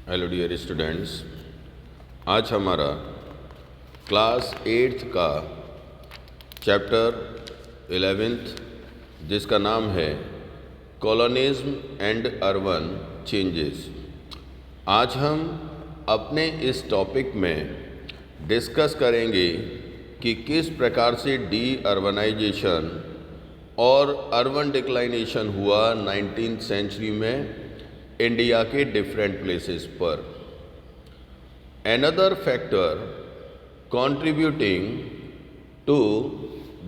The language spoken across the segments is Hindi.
हेलो डियर स्टूडेंट्स, आज हमारा क्लास 8th का चैप्टर 11th जिसका नाम है कॉलोनिज्म एंड अर्बन चेंजेस। आज हम अपने इस टॉपिक में डिस्कस करेंगे कि किस प्रकार से डी अर्बनाइजेशन और अर्बन डिक्लाइनेशन हुआ 19th सेंचुरी में इंडिया के डिफरेंट प्लेसेस पर। Another factor contributing to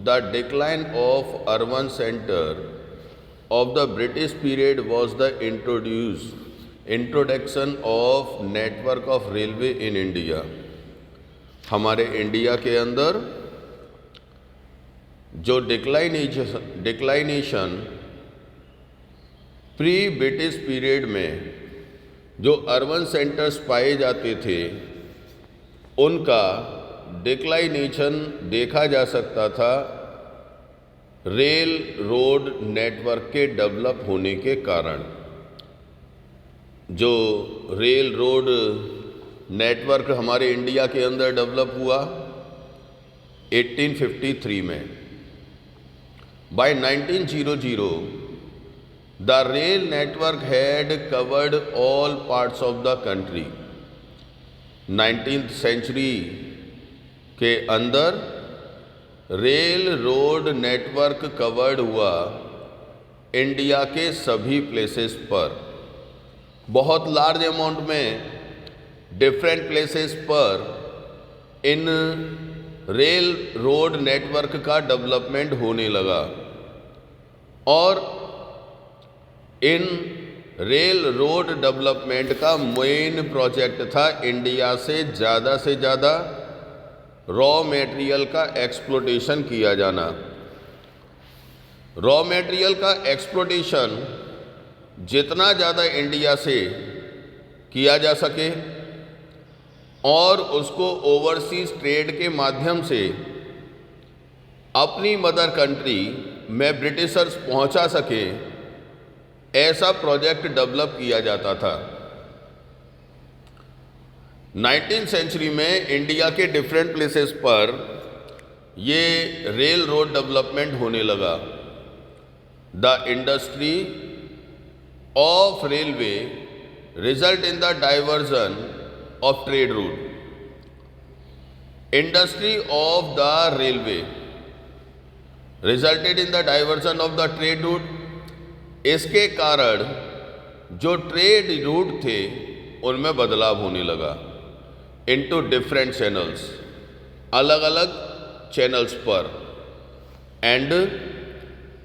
the decline of urban center of the British period was the introduction of network of railway in India। हमारे इंडिया के अंदर जो डिक्लाइनेशन प्री ब्रिटिश पीरियड में जो अर्बन सेंटर्स पाए जाते थे उनका डिक्लाइनेशन देखा जा सकता था रेल रोड नेटवर्क के डेवलप होने के कारण। जो रेल रोड नेटवर्क हमारे इंडिया के अंदर डेवलप हुआ 1853 में। By 1900 The rail network had covered all parts of the country। 19th century के अंदर रेल रोड नेटवर्क कवर्ड हुआ इंडिया के सभी प्लेसेस पर। बहुत लार्ज अमाउंट में डिफरेंट प्लेसेस पर इन रेल रोड नेटवर्क का डेवलपमेंट होने लगा और इन रेल रोड डेवलपमेंट का मेन प्रोजेक्ट था इंडिया से ज़्यादा रॉ मटेरियल का एक्सप्लोटेशन किया जाना। रॉ मटेरियल का एक्सप्लोटेशन जितना ज़्यादा इंडिया से किया जा सके और उसको ओवरसीज ट्रेड के माध्यम से अपनी मदर कंट्री में ब्रिटिशर्स पहुंचा सके, ऐसा प्रोजेक्ट डेवलप किया जाता था। 19th सेंचुरी में इंडिया के डिफरेंट प्लेसेस पर ये रेल रोड डेवलपमेंट होने लगा। The industry of railway result in the diversion of trade route. Industry of the railway resulted in the diversion of the trade route. इसके कारण जो ट्रेड रूट थे उनमें बदलाव होने लगा इनटू डिफरेंट चैनल्स, अलग अलग चैनल्स पर। And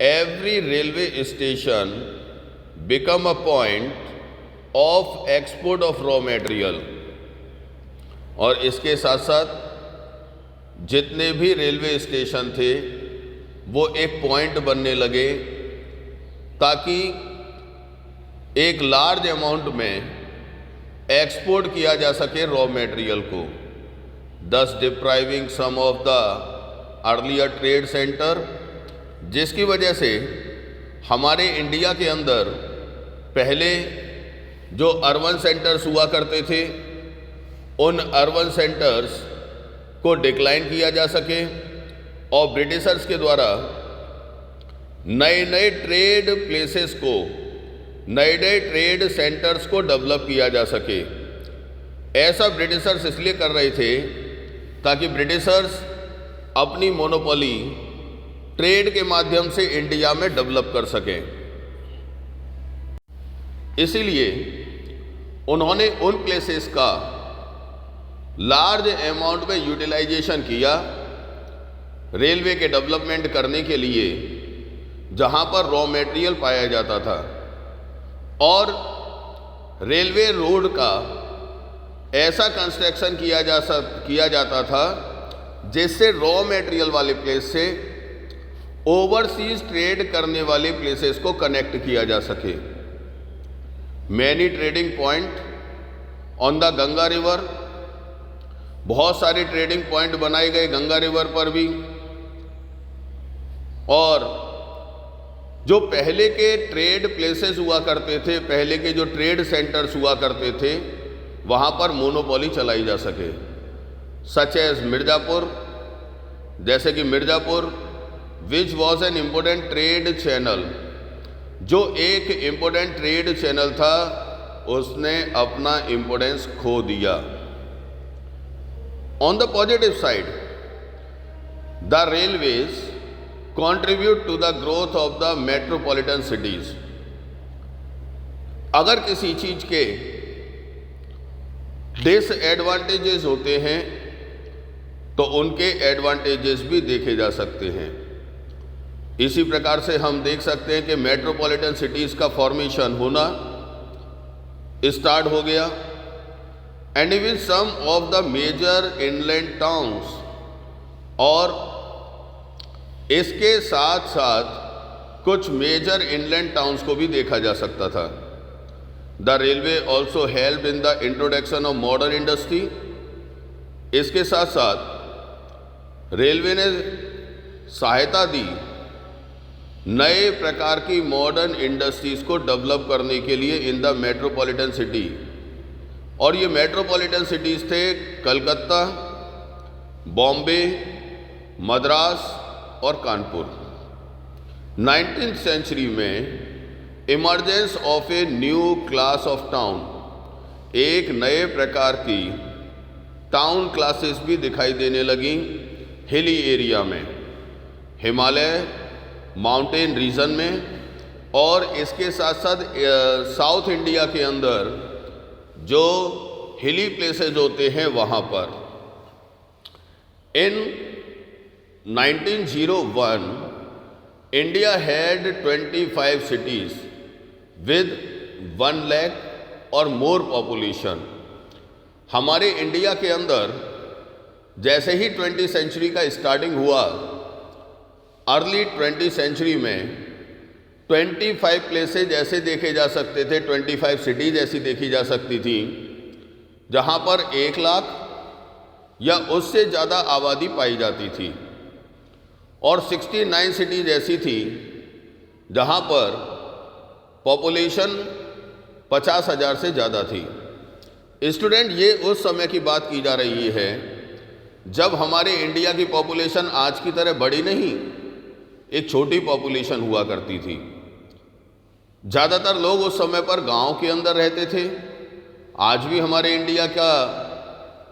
every railway station become a point of export of raw material. और इसके साथ साथ जितने भी रेलवे स्टेशन थे वो एक पॉइंट बनने लगे ताकि एक लार्ज अमाउंट में एक्सपोर्ट किया जा सके रॉ मटेरियल को, thus depriving some of the earlier trade centre, जिसकी वजह से हमारे इंडिया के अंदर पहले जो अर्बन सेंटर्स हुआ करते थे उन अर्बन सेंटर्स को डिक्लाइन किया जा सके और ब्रिटिशर्स के द्वारा नए नए ट्रेड प्लेसेस को, नए नए ट्रेड सेंटर्स को डेवलप किया जा सके। ऐसा ब्रिटिशर्स इसलिए कर रहे थे ताकि ब्रिटिशर्स अपनी मोनोपोली ट्रेड के माध्यम से इंडिया में डेवलप कर सकें। इसीलिए उन्होंने उन प्लेसेस का लार्ज अमाउंट में यूटिलाइजेशन किया रेलवे के डेवलपमेंट करने के लिए, जहां पर रॉ मटेरियल पाया जाता था। और रेलवे रोड का ऐसा कंस्ट्रक्शन किया जाता था जिससे रॉ मटेरियल वाले प्लेस से ओवरसीज ट्रेड करने वाले प्लेसेस को कनेक्ट किया जा सके। Many trading point on the Ganga river, बहुत सारे ट्रेडिंग पॉइंट बनाए गए गंगा रिवर पर भी। और जो पहले के ट्रेड प्लेसेस हुआ करते थे, पहले के जो ट्रेड सेंटर्स हुआ करते थे, वहाँ पर मोनोपोली चलाई जा सके, सच एज मिर्ज़ापुर, जैसे कि Mirzapur which was an important trade channel, जो एक इम्पोर्टेंट ट्रेड चैनल था उसने अपना इम्पोर्टेंस खो दिया। On the positive side, the railways contribute to the growth of the metropolitan cities। अगर किसी चीज के डिसएडवांटेजेस होते हैं तो उनके एडवांटेजेस भी देखे जा सकते हैं। इसी प्रकार से हम देख सकते हैं कि मेट्रोपॉलिटन सिटीज का फॉर्मेशन होना स्टार्ट हो गया, and even some of the major inland towns, और इसके साथ साथ कुछ मेजर इनलैंड टाउन्स को भी देखा जा सकता था। The railway also help in the introduction of modern industry. इसके साथ साथ रेलवे ने सहायता दी नए प्रकार की मॉडर्न इंडस्ट्रीज को डेवलप करने के लिए इन द मेट्रोपॉलिटन सिटी, और ये मेट्रोपॉलिटन सिटीज थे कलकत्ता, बॉम्बे, मद्रास और कानपुर। 19th सेंचुरी में emergence of a new class of town, एक नए प्रकार की टाउन क्लासेस भी दिखाई देने लगी हिली एरिया में, हिमालय माउंटेन रीजन में, और इसके साथ साथ साउथ इंडिया के अंदर जो हिली प्लेसेस होते हैं वहाँ पर। इन 1901 India had 25 cities with 1 lakh और मोर पॉपुलेशन। हमारे इंडिया के अंदर जैसे ही 20th सेंचुरी का स्टार्टिंग हुआ, अर्ली 20th सेंचुरी में 25 प्लेसेज ऐसे देखे जा सकते थे, 25 सिटीज ऐसी देखी जा सकती थी जहाँ पर 1 लाख या उससे ज़्यादा आबादी पाई जाती थी, और 69 सिटीज ऐसी थी जहाँ पर पॉपुलेशन 50,000 से ज़्यादा थी। स्टूडेंट, ये उस समय की बात की जा रही है जब हमारे इंडिया की पॉपुलेशन आज की तरह बड़ी नहीं, एक छोटी पॉपुलेशन हुआ करती थी। ज़्यादातर लोग उस समय पर गांव के अंदर रहते थे। आज भी हमारे इंडिया का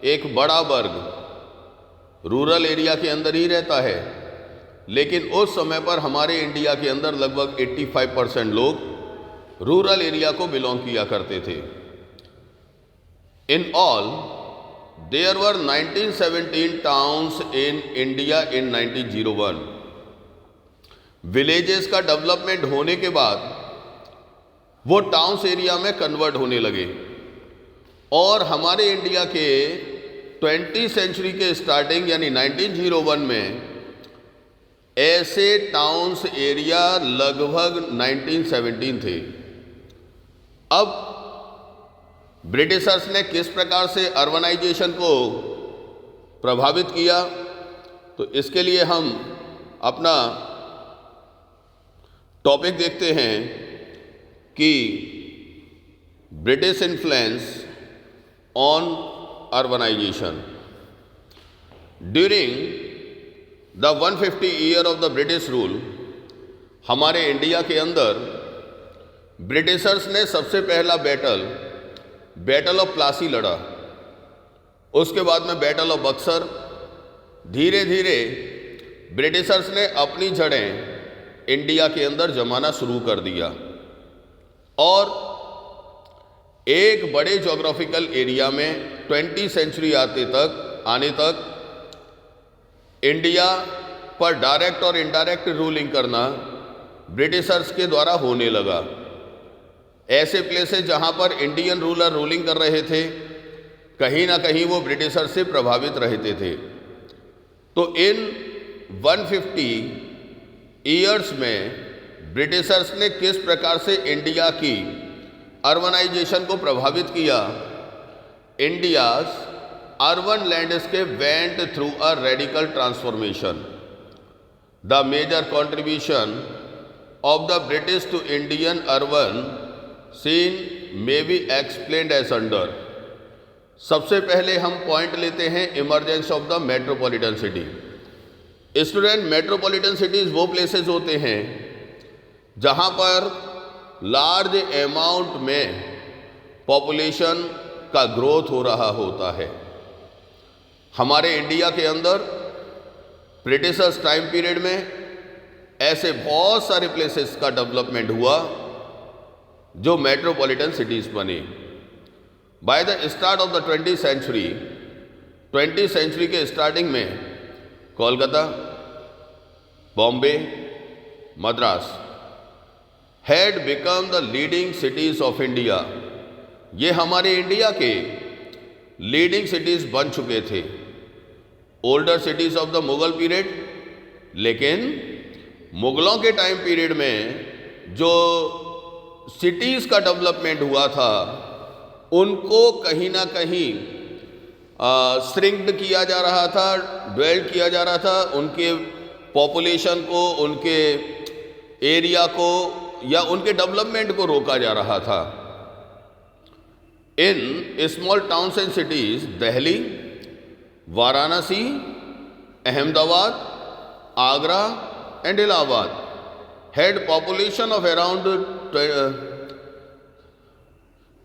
एक बड़ा वर्ग रूरल एरिया के अंदर ही रहता है, लेकिन उस समय पर हमारे इंडिया के अंदर लगभग 85% लोग रूरल एरिया को बिलोंग किया करते थे। In all there were 1917 towns in India in 1901। Villages का डेवलपमेंट होने के बाद वो टाउन्स एरिया में कन्वर्ट होने लगे, और हमारे इंडिया के 20th सेंचुरी के स्टार्टिंग यानी 1901 में ऐसे टाउन्स एरिया लगभग 1917 थे। अब ब्रिटिशर्स ने किस प्रकार से अर्बनाइजेशन को प्रभावित किया, तो इसके लिए हम अपना टॉपिक देखते हैं कि British influence on urbanisation. During the 150 year of the British rule, हमारे इंडिया के अंदर ब्रिटिशर्स ने सबसे पहला बैटल ऑफ प्लासी लड़ा, उसके बाद में बैटल ऑफ बक्सर। धीरे धीरे ब्रिटिशर्स ने अपनी जड़ें इंडिया के अंदर जमाना शुरू कर दिया, और एक बड़े जोग्राफिकल एरिया में 20th सेंचुरी आने तक इंडिया पर डायरेक्ट और इनडायरेक्ट रूलिंग करना ब्रिटिशर्स के द्वारा होने लगा। ऐसे प्लेसेस जहां पर इंडियन रूलर रूलिंग कर रहे थे, कहीं ना कहीं वो ब्रिटिशर्स से प्रभावित रहते थे। तो इन 150 ईयर्स में ब्रिटिशर्स ने किस प्रकार से इंडिया की अर्बनाइजेशन को प्रभावित किया। India's urban landscape went through a radical transformation. The major contribution of the British to Indian urban scene may be explained as under। सबसे पहले हम पॉइंट लेते हैं emergence of the metropolitan city. Student, metropolitan cities वो प्लेसेस होते हैं जहाँ पर लार्ज अमाउंट में पॉपुलेशन का ग्रोथ हो रहा होता है। हमारे इंडिया के अंदर ब्रिटिशर्स टाइम पीरियड में ऐसे बहुत सारे प्लेसेस का डेवलपमेंट हुआ जो मेट्रोपॉलिटन सिटीज़ बनी। By the start of the 20th century के स्टार्टिंग में Kolkata, Bombay, Madras had become the leading cities of India. ये हमारे इंडिया के लीडिंग सिटीज़ बन चुके थे, older cities of the Mughal period. लेकिन मुगलों के टाइम पीरियड में जो सिटीज़ का डेवलपमेंट हुआ था उनको कहीं ना कहीं श्रिंक्ड किया जा रहा था, ड्वेल्ड किया जा रहा था। उनके पॉपुलेशन को, उनके एरिया को या उनके डेवलपमेंट को रोका जा रहा था। In small towns and cities Delhi, Varanasi, Ahmedabad, Agra and Allahabad had population of around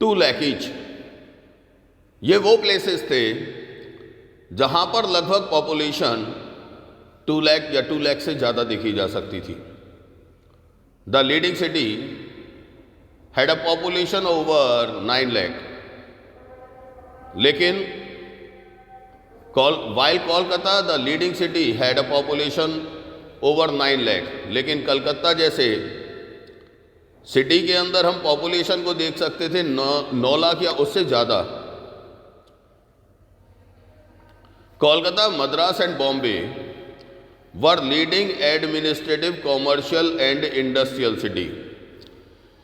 2 lakh each. ये वो प्लेसेस थे जहाँ पर लगभग पॉपुलेशन 2 लाख या 2 लाख से ज़्यादा देखी जा सकती थी। The leading city had a population over 9 lakh. लेकिन while Kolkata the leading city had a population over 9 lakh. लेकिन कलकत्ता जैसे सिटी के अंदर हम पॉपुलेशन को देख सकते थे 9 लाख या उससे ज़्यादा। Kolkata, Madras and Bombay were leading administrative, commercial and industrial city.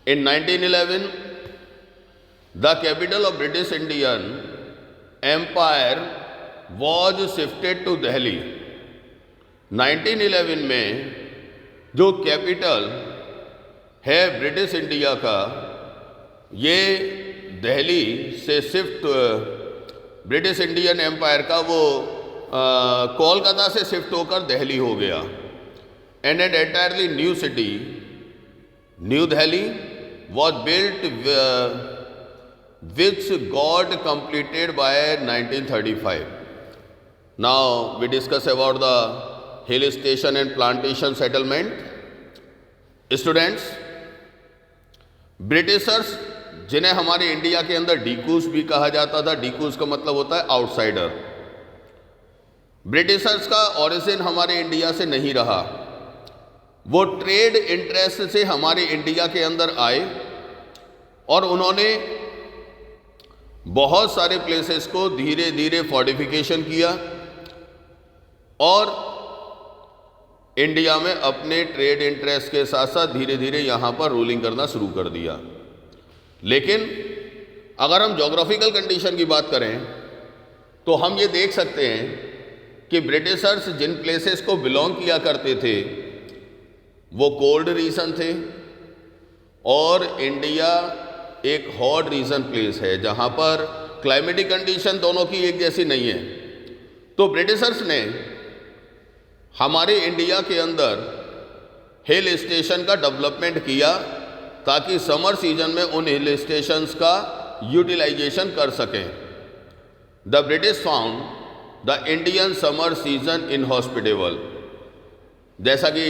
In 1911 the capital of British Indian empire was shifted to Delhi. 1911 में जो कैपिटल है ब्रिटिश इंडिया का, ये दिल्ली से शिफ्ट, ब्रिटिश इंडियन एम्पायर का वो कोलकाता से शिफ्ट होकर दिल्ली हो गया। And an entirely new city, new Delhi, was built which got completed by 1935. Now we discuss about the hill station and plantation settlement. Students, Britishers जिन्हें हमारे इंडिया के अंदर डीकूस भी कहा जाता था, डीकूस का मतलब होता है आउटसाइडर। ब्रिटिशर्स का ओरिजिन हमारे इंडिया से नहीं रहा, वो ट्रेड इंटरेस्ट से हमारे इंडिया के अंदर आए और उन्होंने बहुत सारे प्लेसेस को धीरे धीरे फोर्टिफिकेशन किया और इंडिया में अपने ट्रेड इंटरेस्ट के साथ साथ धीरे धीरे यहाँ पर रूलिंग करना शुरू कर दिया। लेकिन अगर हम ज्योग्राफिकल कंडीशन की बात करें तो हम ये देख सकते हैं कि ब्रिटिशर्स जिन प्लेसेस को बिलोंग किया करते थे वो कोल्ड रीजन थे और इंडिया एक हॉट रीजन प्लेस है जहाँ पर क्लाइमेटिक कंडीशन दोनों की एक जैसी नहीं है। तो ब्रिटिशर्स ने हमारे इंडिया के अंदर हिल स्टेशन का डेवलपमेंट किया ताकि समर सीजन में उन हिल स्टेशंस का यूटिलाइजेशन कर सकें। The British found the Indian summer season inhospitable. जैसा कि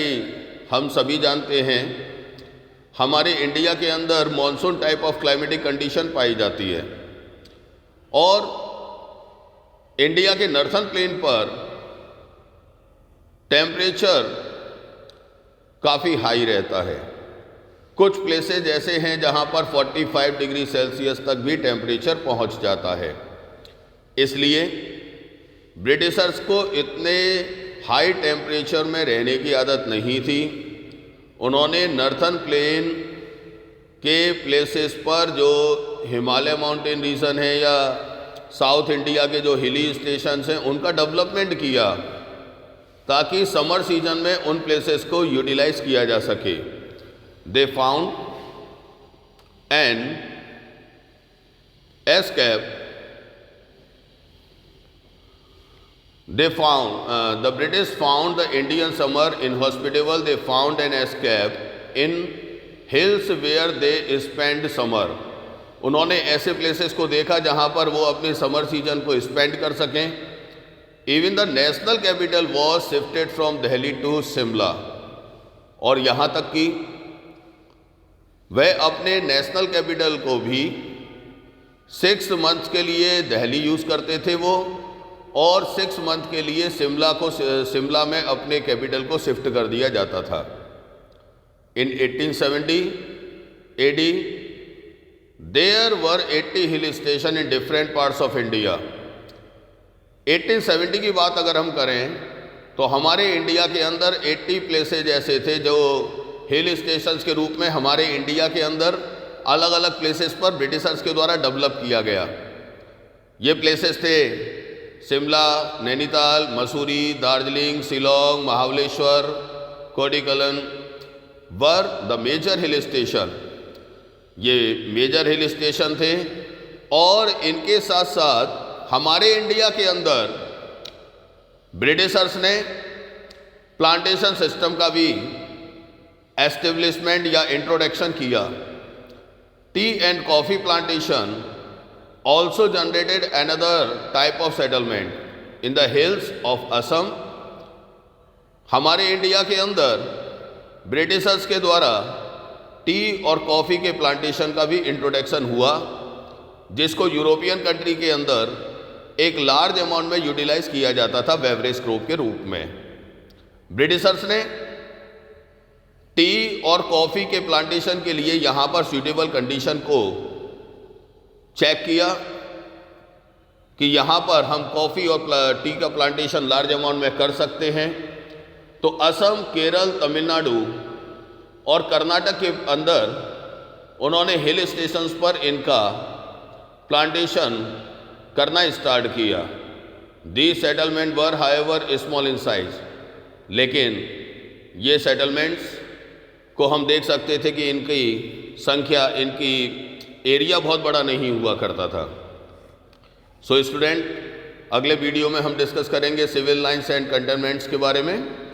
हम सभी जानते हैं हमारे इंडिया के अंदर monsoon type of climatic condition पाई जाती है और इंडिया के नॉर्थर्न प्लेन पर टेम्परेचर काफ़ी हाई रहता है। कुछ प्लेसेस ऐसे हैं जहां पर 45 डिग्री सेल्सियस तक भी टेम्परेचर पहुंच जाता है। इसलिए ब्रिटिशर्स को इतने हाई टेम्परेचर में रहने की आदत नहीं थी। उन्होंने नॉर्थर्न प्लेन के प्लेसेस पर जो हिमालय माउंटेन रीजन है या साउथ इंडिया के जो हिली स्टेशंस हैं उनका डेवलपमेंट किया ताकि समर सीजन में उन प्लेसेस को यूटिलाइज किया जा सके। They found an escape The British found the Indian summer inhospitable. They found an escape in hills where they spent summer. उन्होंने ऐसे प्लेसेस को देखा जहाँ पर वो अपने समर सीजन को स्पेंड कर सकें. Even the national capital was shifted from Delhi to Shimla. और यहाँ तक कि वह अपने नेशनल कैपिटल को भी 6 मंथ के लिए दिल्ली यूज़ करते थे वो, और 6 मंथ के लिए शिमला में अपने कैपिटल को शिफ्ट कर दिया जाता था. In 1870 AD there were 80 hill station in different parts of India. 1870 की बात अगर हम करें तो हमारे इंडिया के अंदर 80 प्लेसेज ऐसे थे जो हिल स्टेशंस के रूप में हमारे इंडिया के अंदर अलग अलग प्लेसेस पर ब्रिटिशर्स के द्वारा डेवलप किया गया. ये प्लेसेस थे Shimla, Nainital, Mussoorie, Darjeeling, Shillong, Mahabaleshwar, Kodaikanal were the major hill station. ये मेजर हिल स्टेशन थे. और इनके साथ साथ हमारे इंडिया के अंदर ब्रिटिशर्स ने प्लांटेशन सिस्टम का भी एस्टेब्लिशमेंट या इंट्रोडक्शन किया. T and coffee plantation also generated another type of settlement in the hills of Assam. हमारे इंडिया के अंदर ब्रिटिशर्स के द्वारा टी और कॉफ़ी के प्लांटेशन का भी इंट्रोडक्शन हुआ, जिसको यूरोपियन कंट्री के अंदर एक लार्ज अमाउंट में यूटिलाइज किया जाता था बेवरेज क्रॉप के रूप में. ब्रिटिशर्स ने टी और कॉफ़ी के प्लांटेशन के लिए यहाँ पर सूटेबल कंडीशन को चेक किया कि यहाँ पर हम कॉफ़ी और टी का प्लांटेशन लार्ज अमाउंट में कर सकते हैं. तो असम, केरल, तमिलनाडु और कर्नाटक के अंदर उन्होंने हिल स्टेशंस पर इनका प्लांटेशन करना स्टार्ट किया. The settlement were however small in size. लेकिन ये सेटलमेंट्स को हम देख सकते थे कि इनकी संख्या, इनकी एरिया बहुत बड़ा नहीं हुआ करता था. सो स्टूडेंट, अगले वीडियो में हम डिस्कस करेंगे सिविल लाइन्स एंड कंटेनमेंट्स के बारे में.